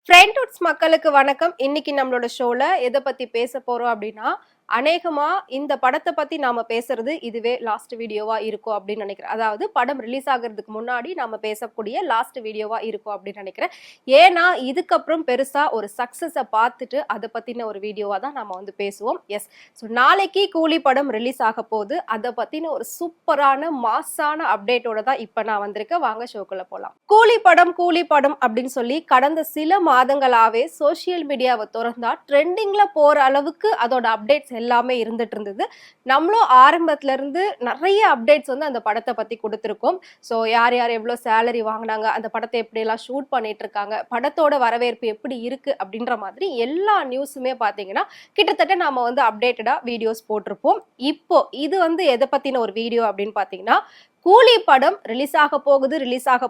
ஃப்ரெண்ட்வுட்ஸ் மக்களுக்கு வணக்கம். இன்னைக்கு நம்மளோட ஷோல எதை பத்தி பேச போறோம் அப்படின்னா, அநேகமா இந்த படத்தை பத்தி நாம பேசுறது இதுவே லாஸ்ட் வீடியோவா இருக்கும் அப்படின்னு நினைக்கிறேன். அதாவது படம் ரிலீஸ் ஆகிறதுக்கு முன்னாடி நாம பேசக்கூடிய லாஸ்ட் வீடியோவா இருக்கும் அப்படின்னு நினைக்கிறேன். ஏன்னா இதுக்கப்புறம் பெருசா ஒரு சக்சஸை பார்த்துட்டு அதை பத்தின ஒரு வீடியோவா தான் நாம வந்து பேசுவோம். எஸ், ஸோ நாளைக்கு கூலி படம் ரிலீஸ் ஆக போகுது. அதை பத்தின ஒரு சூப்பரான மாசான அப்டேட்டோட தான் இப்ப நான் வந்திருக்கேன். வாங்க ஷோக்குள்ள போலாம். கூலி படம் அப்படின்னு சொல்லி கடந்த சில மாதங்களாவே சோசியல் மீடியாவை திறந்தா ட்ரெண்டிங்ல போற அளவுக்கு அதோட அப்டேட்ஸ் எல்லாமே இருந்துட்டு இருந்தது. நம்மளும் ஆரம்பத்துல இருந்து நிறைய அப்டேட்ஸ் வந்து அந்த படத்தை பத்தி கொடுத்துருக்கோம். ஸோ யார் யார் எவ்வளோ சேலரி வாங்கினாங்க, அந்த படத்தை எப்படி எல்லாம் ஷூட் பண்ணிட்டு இருக்காங்க, படத்தோட வரவேற்பு எப்படி இருக்கு அப்படின்ற மாதிரி எல்லா நியூஸுமே பார்த்தீங்கன்னா கிட்டத்தட்ட நாம வந்து அப்டேட்டடா வீடியோஸ் போட்டிருப்போம். இப்போ இது வந்து எதை பத்தின ஒரு வீடியோ அப்படின்னு பார்த்தீங்கன்னா, கூலி படம் ரிலீஸ் ஆக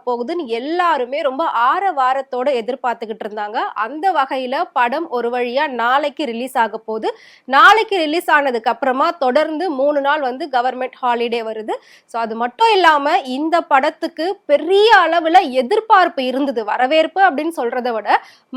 போகுதுன்னு எல்லாருமே ரொம்ப ஆரவாரத்தோட எதிர்பார்த்துக்கிட்டு இருந்தாங்க. அந்த வகையில படம் ஒரு வழியா நாளைக்கு ரிலீஸ் ஆக போகுது. நாளைக்கு ரிலீஸ் ஆனதுக்கு அப்புறமா தொடர்ந்து 3 நாள் வந்து கவர்மெண்ட் ஹாலிடே வருது. ஸோ அது மட்டும் இல்லாம இந்த படத்துக்கு பெரிய அளவுல எதிர்பார்ப்பு இருந்தது. வரவேற்பு அப்படின்னு சொல்றதை விட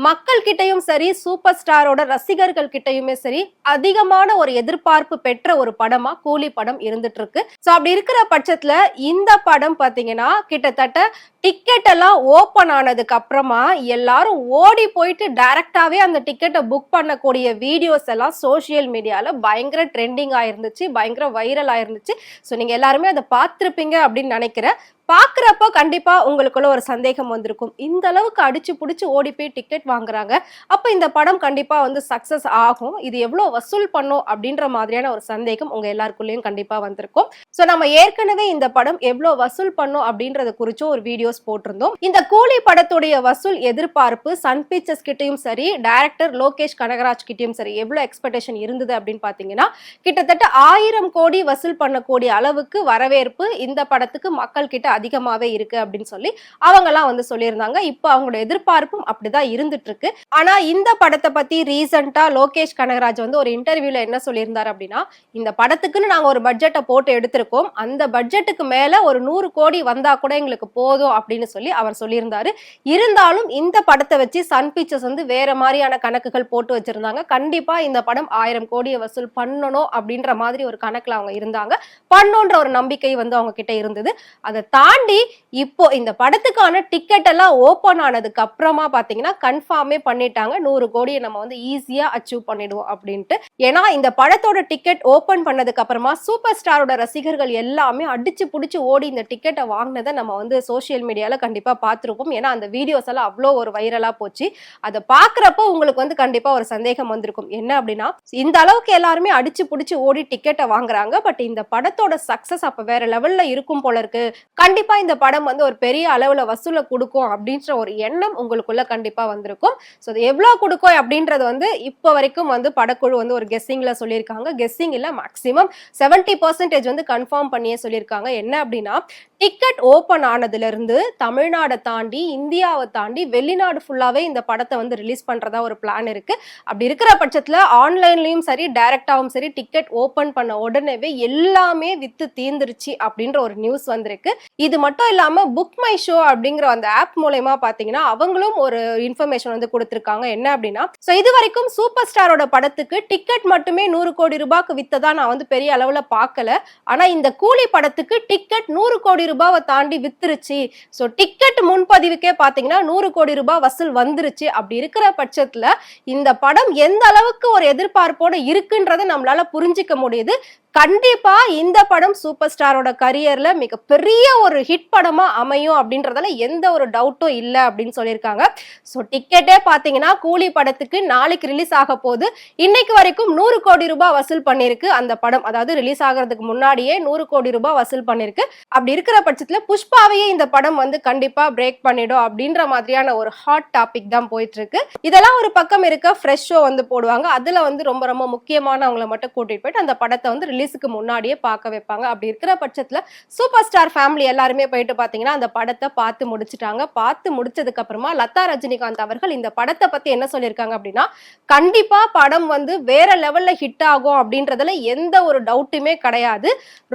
மக்கள் கிட்டையும் சரி, சூப்பர் ஸ்டாரோட ரசிகர்கள் கிட்டையுமே சரி, அதிகமான ஒரு எதிர்பார்ப்பு பெற்ற ஒரு படமா கூலி படம் இருந்துட்டு இருக்கு. ஸோ அப்படி இருக்கிற பட்சத்துல இந்த படம் பாத்தீங்கன்னா கிட்டத்தட்ட டிக்கெட் எல்லாம் ஓபன் ஆனதுக்கு அப்புறமா எல்லாரும் ஓடி போயிட்டு டைரக்டாவே அந்த டிக்கெட்டை புக் பண்ணக்கூடிய வீடியோஸ் எல்லாம் சோசியல் மீடியால பயங்கர ட்ரெண்டிங் ஆயிருந்துச்சு, பயங்கர வைரல் ஆயிருந்துச்சு. ஸோ நீங்க எல்லாருமே அதை பார்த்திருப்பீங்க அப்படின்னு நினைக்கிறேன். பாக்குறப்போ கண்டிப்பா உங்களுக்குள்ள ஒரு சந்தேகம் வந்திருக்கும், இந்த அளவுக்கு அடிச்சு புடிச்சு ஓடி போய் டிக்கெட் வாங்குறாங்க, அப்ப இந்த படம் கண்டிப்பா வந்து சக்சஸ் ஆகும், இது எவ்வளவு வசூல் பண்ணும் அப்படின்ற மாதிரியான ஒரு சந்தேகம் உங்க எல்லாருக்குள்ளயும் கண்டிப்பா வந்திருக்கும். சோ நம்ம ஏற்கனவே இந்த படம் எவ்வளவு வசூல் பண்ணும் அப்படின்றத குறிச்சு ஒரு வீடியோஸ் போட்டிருந்தோம். இந்த கூலி படத்துடைய வசூல் எதிர்பார்ப்பு சன் பிக்சர்ஸ் கிட்டையும் சரி, டைரக்டர் லோகேஷ் கனகராஜ் கிட்டையும் சரி எவ்வளவு எக்ஸ்பெக்டேஷன் இருந்தது அப்படின்னு பாத்தீங்கன்னா, கிட்டத்தட்ட 1000 கோடி வசூல் பண்ணக்கூடிய அளவுக்கு வரவேற்பு இந்த படத்துக்கு மக்கள் கிட்ட அதிகமாவே இருக்கு அப்படின்னு சொல்லி அவங்க எல்லாம் வந்து சொல்லியிருந்தாங்க. இப்போ அவங்களோட எதிர்பார்ப்பும் அப்படிதான் இருந்துட்டு இருக்கு. ஆனா இந்த படத்தை பத்தி ரீசெண்டா லோகேஷ் கனகராஜ் வந்து ஒரு இன்டர்வியூல என்ன சொல்லியிருந்தாரு அப்படின்னா, இந்த படத்துக்குன்னு நாங்க ஒரு பட்ஜெட்டை போட்டு எடுத்திருக்கோம், அந்த பட்ஜெட்டுக்கு மேல ஒரு 100 கோடி வந்தா கூட எங்களுக்கு போதும் அப்படின்னு சொல்லி அவர் சொல்லியிருந்தாரு. இருந்தாலும் இந்த படத்தை வச்சு சன் பிக்சர்ஸ் வந்து வேற மாதிரியான கணக்குகள் போட்டு வச்சிருந்தாங்க. கண்டிப்பா இந்த படம் 1000 கோடியை வசூல் பண்ணணும் அப்படின்ற மாதிரி ஒரு கணக்குல அவங்க இருந்தாங்க. பண்ணுன்ற ஒரு நம்பிக்கை வந்து அவங்க கிட்ட இருந்தது. அதை தாண்டி இப்போ இந்த படத்துக்கான டிக்கெட் எல்லாம் ஓபன் ஆனதுக்கு அப்புறமா பாத்தீங்கன்னா கன்ஃபார்மே பண்ணிட்டாங்க, 100 கோடியை நம்ம வந்து ஈஸியா அச்சீவ் பண்ணிடுவோம் அப்படின்ட்டு. ஏன்னா இந்த படத்தோட டிக்கெட் ஓபன் பண்ணதுக்கு அப்புறமா சூப்பர் ஸ்டாரோட ரசிகர்கள் எல்லாமே அடிச்சு புடிச்சு ஓடி இந்த டிக்கெட்டை வாங்கினதை நம்ம வந்து சோசியல் மீடியால கண்டிப்பா பார்த்திருப்போம். ஏன்னா அந்த வீடியோஸ் எல்லாம் அவ்வளோ ஒரு வைரலா போச்சு. அதை பாக்குறப்போ உங்களுக்கு வந்து கண்டிப்பா ஒரு சந்தேகம் வந்திருக்கும், என்ன அப்படின்னா இந்த அளவுக்கு எல்லாருமே அடிச்சு புடிச்சு ஓடி டிக்கெட்டை வாங்குறாங்க, பட் இந்த படத்தோட சக்சஸ் அப்ப வேற லெவல்ல இருக்கும் போல இருக்கு, கண்டிப்பா இந்த படம் வந்து ஒரு பெரிய அளவுல வசூல கொடுக்கும் அப்படின்ற ஒரு எண்ணம் உங்களுக்குள்ள கண்டிப்பா வந்திருக்கும். ஸோ அது எவ்வளவு கொடுக்கும் அப்படின்றது வந்து இப்ப வரைக்கும் வந்து படக்குழு வந்து ஒரு கெஸ்ஸிங்ல சொல்லியிருக்காங்க. கெஸ்ஸிங் இல்ல, மேக்சிமம் 70% வந்து கன்ஃபார்ம் பண்ணியே சொல்லியிருக்காங்க. என்ன அப்படின்னா, டிக்கெட் ஓபன் ஆனதுல இருந்து தமிழ்நாடை தாண்டி இந்தியாவை தாண்டி வெளிநாடு ஃபுல்லாவே இந்த படத்தை வந்து ரிலீஸ் பண்றதா ஒரு பிளான் இருக்கு. அப்படி இருக்கிற பட்சத்துல ஆன்லைன்லயும் சரி டைரக்டாவும் சரி டிக்கெட் ஓபன் பண்ண உடனேவே எல்லாமே வித்து தீர்ந்துருச்சு அப்படின்ற ஒரு நியூஸ் வந்திருக்கு. இது மட்டும் இல்லாம புக் மை ஷோ அப்படிங்கிற அந்த ஆப் மூலமா பாத்தீங்கன்னா அவங்களும் ஒரு இன்ஃபர்மேஷன் வந்து கொடுத்திருக்காங்க. என்ன அப்படின்னா, சோ இது வரைக்கும் சூப்பர் ஸ்டாரோட படத்துக்கு டிக்கெட் மட்டுமே 100 கோடி ரூபாய்க்கு வித்ததா நான் வந்து பெரிய அளவுல பார்க்கல. ஆனா இந்த கூலி படத்துக்கு டிக்கெட் 100 கோடி ரூபாவை தாண்டி வித்துருச்சு. சோ டிக்கெட் முன்பதிவுக்கே பாத்தீங்கன்னா 100 கோடி ரூபாய் வசூல் வந்துருச்சு. அப்படி இருக்கிற பட்சத்துல இந்த படம் எந்த அளவுக்கு ஒரு எதிர்பார்ப்போட இருக்குன்றதை நம்மளால புரிஞ்சிக்க முடியுது. கண்டிப்பா இந்த படம் சூப்பர் ஸ்டாரோட கரியர்ல மிகப்பெரிய ஒரு ஹிட் படமா அமையும் அப்படின்றதால எந்த ஒரு டவுட்டும் இல்லை அப்படின்னு சொல்லியிருக்காங்க. ஸோ டிக்கெட்டே பார்த்தீங்கன்னா கூலி படத்துக்கு நாளைக்கு ரிலீஸ் ஆக போகுது. இன்னைக்கு வரைக்கும் 100 கோடி ரூபாய் வசூல் பண்ணிருக்கு அந்த படம். அதாவது ரிலீஸ் ஆகிறதுக்கு முன்னாடியே 100 கோடி ரூபாய் வசூல் பண்ணிருக்கு. அப்படி இருக்கிற பட்சத்துல புஷ்பாவையே இந்த படம் வந்து கண்டிப்பா பிரேக் பண்ணிடும் அப்படின்ற மாதிரியான ஒரு ஹாட் டாபிக் தான் போயிட்டு இருக்கு. இதெல்லாம் ஒரு பக்கம் இருக்க ஃப்ரெஷ் ஷோ வந்து போடுவாங்க. அதுல வந்து ரொம்ப ரொம்ப முக்கியமானவங்களை மட்டும் கூட்டிட்டு போயிட்டு அந்த படத்தை வந்து ரிலீஸுக்கு முன்னாடியே பார்க்க வைப்பாங்க. அப்படி இருக்கிற பட்சத்துல சூப்பர் ஸ்டார் ஃபேமிலி எல்லாருமே போயிட்டு பாத்தீங்கன்னா அந்த படத்தை பார்த்து முடிச்சுட்டாங்க. பார்த்து முடிச்சதுக்கு அப்புறமா லதா ரஜினிகாந்த் அவர்கள் இந்த படத்தை பத்தி என்ன சொல்லியிருக்காங்க அப்படின்னா, கண்டிப்பா படம் வந்து வேற லெவல்ல ஹிட் ஆகும் அப்படின்றதுல எந்த ஒரு டவுட்டுமே கிடையாது.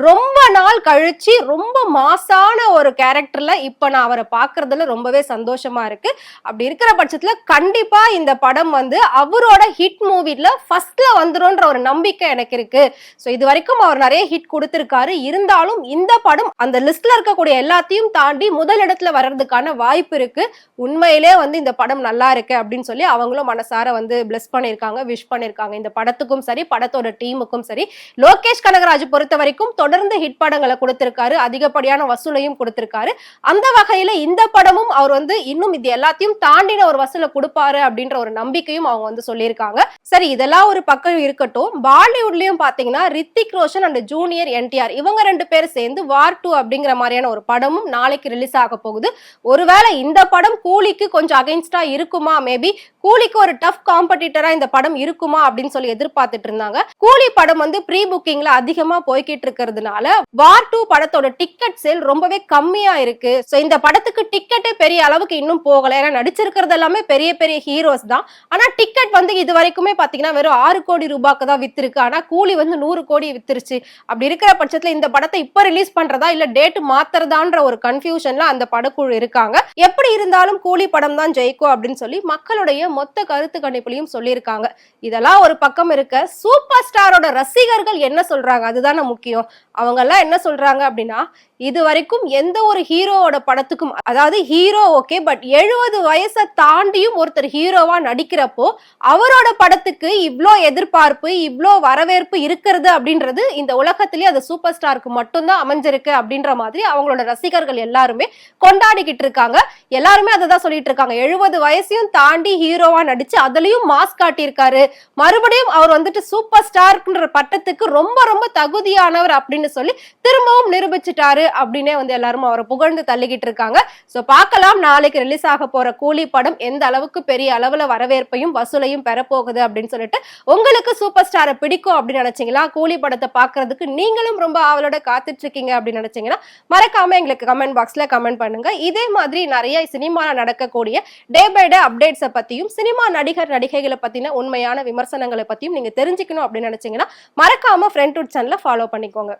ரொம்ப நாள் கழிச்சு ரொம்ப மாசான ஒரு கேரக்டர்ல இப்ப நான் அவரை பாக்குறதுல ரொம்பவே சந்தோஷமா இருக்கு. அப்படி இருக்கிற பட்சத்துல கண்டிப்பா இந்த படம் வந்து அவரோட ஹிட் மூவில ஃபர்ஸ்ட்ல வந்துரும்ன்ற ஒரு நம்பிக்கை எனக்கு இருக்கு. சோ இது வரைக்கும் அவர் நிறைய ஹிட் கொடுத்திருக்காரு. இருந்தாலும் இந்த படம் அந்த லிஸ்ட்ல இருக்கக்கூடிய எல்லாத்தையும் தாண்டி முதல் இடத்துல வர்றதுக்கான வாய்ப்பு இருக்கு. உண்மையிலே வந்து இந்த படம் நல்லா இருக்கு அப்படின்னு சொல்லி அவங்களும் மனசார வந்து பிளஸ் பண்ணிருக்காங்க, விஷ் பண்ணிருக்காங்க. இந்த படத்துக்கும் சரி, படத்தோட டீமுக்கும் சரி. லோகேஷ் கனகராஜ் பொறுத்த வரைக்கும் தொடர்ந்து ஹிட் படங்களை கொடுத்திருக்காரு, அதிகப்படியான வசூலையும் கொடுத்திருக்காரு. அந்த வகையில இந்த படமும் அவர் வந்து இன்னும் இது எல்லாத்தையும் தாண்டின ஒரு வசூலை கொடுப்பாரு அப்படின்ற ஒரு நம்பிக்கையும் அவங்க வந்து சொல்லியிருக்காங்க. சரி, இதெல்லாம் ஒரு பக்கம் இருக்கட்டும். பாலிவுட்லயும் பாத்தீங்கன்னா ரித்திக் ரோஷன் அண்ட் ஜூனியர் என்டிஆர் இவங்க 2 பேரும் சேர்ந்து வார் 2 அப்படிங்கிற மாதிரியான ஒரு படமும் நாளைக்கு ரிலீஸ் ஆக போகுது. ஒருவேளை இந்த படம் கூலிக்கு கொஞ்சம் அகைன்ஸ்டா இருக்குமா, மேபி கூலிக்கு ஒரு டஃப் காம்படிட்டரா இந்த படம் இருக்குமா அப்படின்னு சொல்லி எதிர்பார்த்துட்டு இருந்தாங்க. கூலி படம் வந்து ப்ரீ புக்கிங்ல அதிகமா போய்கிட்டு இருக்கிறதுனால வார் 2 படத்தோட டிக்கெட் சேல் ரொம்பவே கம்மியா இருக்கு. சோ இந்த படத்துக்கு டிக்கெட்டே பெரிய அளவுக்கு இன்னும் போகல. ஏன்னா நடிச்சிருக்கிறது எல்லாமே பெரிய பெரிய ஹீரோஸ் தான். ஆனா டிக்கெட் வந்து இது வரைக்குமே பாத்தீங்கன்னா வெறும் 6 கோடி ரூபாய்க்கு தான் வித்திருக்கு. ஆனா கூலி வந்து 100 கோடி வித்துருச்சு. அப்படி இருக்கிற பட்சத்துல இந்த படத்தை இப்ப ரிலீஸ் பண்றதா இல்ல டேட் மாத்துறதான்ற ஒரு கன்ஃபியூஷன்ல அந்த படக்குழு இருக்காங்க. எப்படி இருந்தாலும் கூலி படம் தான் ஜெயிக்கும் அப்படின்னு சொல்லி மக்களுடைய மொத்த கருத்து கணிப்புலையும் சொல்லியிருக்காங்க. இதெல்லாம் ஒரு பக்கம் இருக்க, சூப்பர் ஸ்டாரோட ரசிகர்கள் என்ன சொல்றாங்க அதுதானே முக்கியம். அவங்க எல்லாம் என்ன சொல்றாங்க அப்படின்னா, இது வரைக்கும் எந்த ஒரு ஹீரோவோட படத்துக்கும், அதாவது ஹீரோ ஓகே, பட் 70 வயசை தாண்டியும் ஒருத்தர் ஹீரோவா நடிக்கிறப்போ அவரோட படத்துக்கு இவ்ளோ எதிர்பார்ப்பு, இவ்ளோ வரவேற்பு இருக்கிறது அப்படின்றது இந்த உலகத்திலேயே அது சூப்பர் ஸ்டாருக்கு மட்டும்தான் அமைஞ்சிருக்கு அப்படின்ற மாதிரி அவங்களோட ரசிகர்கள் எல்லாருமே கொண்டாடிக்கிட்டு இருக்காங்க. எல்லாருமே அதை தான் சொல்லிட்டு இருக்காங்க. 70 வயசையும் தாண்டி ஹீரோவா நடிச்சு அதுலயும் மாஸ் காட்டியிருக்காரு. மறுபடியும் அவர் வந்துட்டு சூப்பர் ஸ்டார்ன்ற பட்டத்துக்கு ரொம்ப ரொம்ப தகுதியானவர் அப்படின்னு சொல்லி திரும்பவும் நிரூபிச்சுட்டாரு அப்படின்னே வந்து எல்லாரும் அவரை புகழ்ந்து தள்ளிக்கிட்டு இருக்காங்க. சோ பார்க்கலாம் நாளைக்கு ரிலீஸ் ஆக போற கூலி படம் எந்த அளவுக்கு பெரிய அளவுல வரவேற்பையும் வசூலையும் பெறப்போகுது அப்படின்னு சொல்லிட்டு. உங்களுக்கு சூப்பர் ஸ்டாரை பிடிக்கும் அப்படின்னு நினைச்சீங்களா, கூலி படத்தை பாக்குறதுக்கு நீங்களும் ரொம்ப ஆவலோட காத்துட்டு இருக்கீங்க அப்படின்னு நினைச்சீங்கன்னா மறக்காம எங்களுக்கு கமெண்ட் பாக்ஸ்ல கமெண்ட் பண்ணுங்க. இதே மாதிரி நிறைய சினிமால நடக்கக்கூடிய டே பை டே அப்டேட்ஸை பத்தியும் சினிமா நடிகர் நடிகைகளை பத்தின உண்மையான விமர்சனங்களை பத்தியும் நீங்க தெரிஞ்சுக்கணும் அப்படின்னு நினைச்சீங்கன்னா மறக்காம ஃப்ரெண்ட் வுட் சேனலை ஃபாலோ பண்ணிக்கோங்க.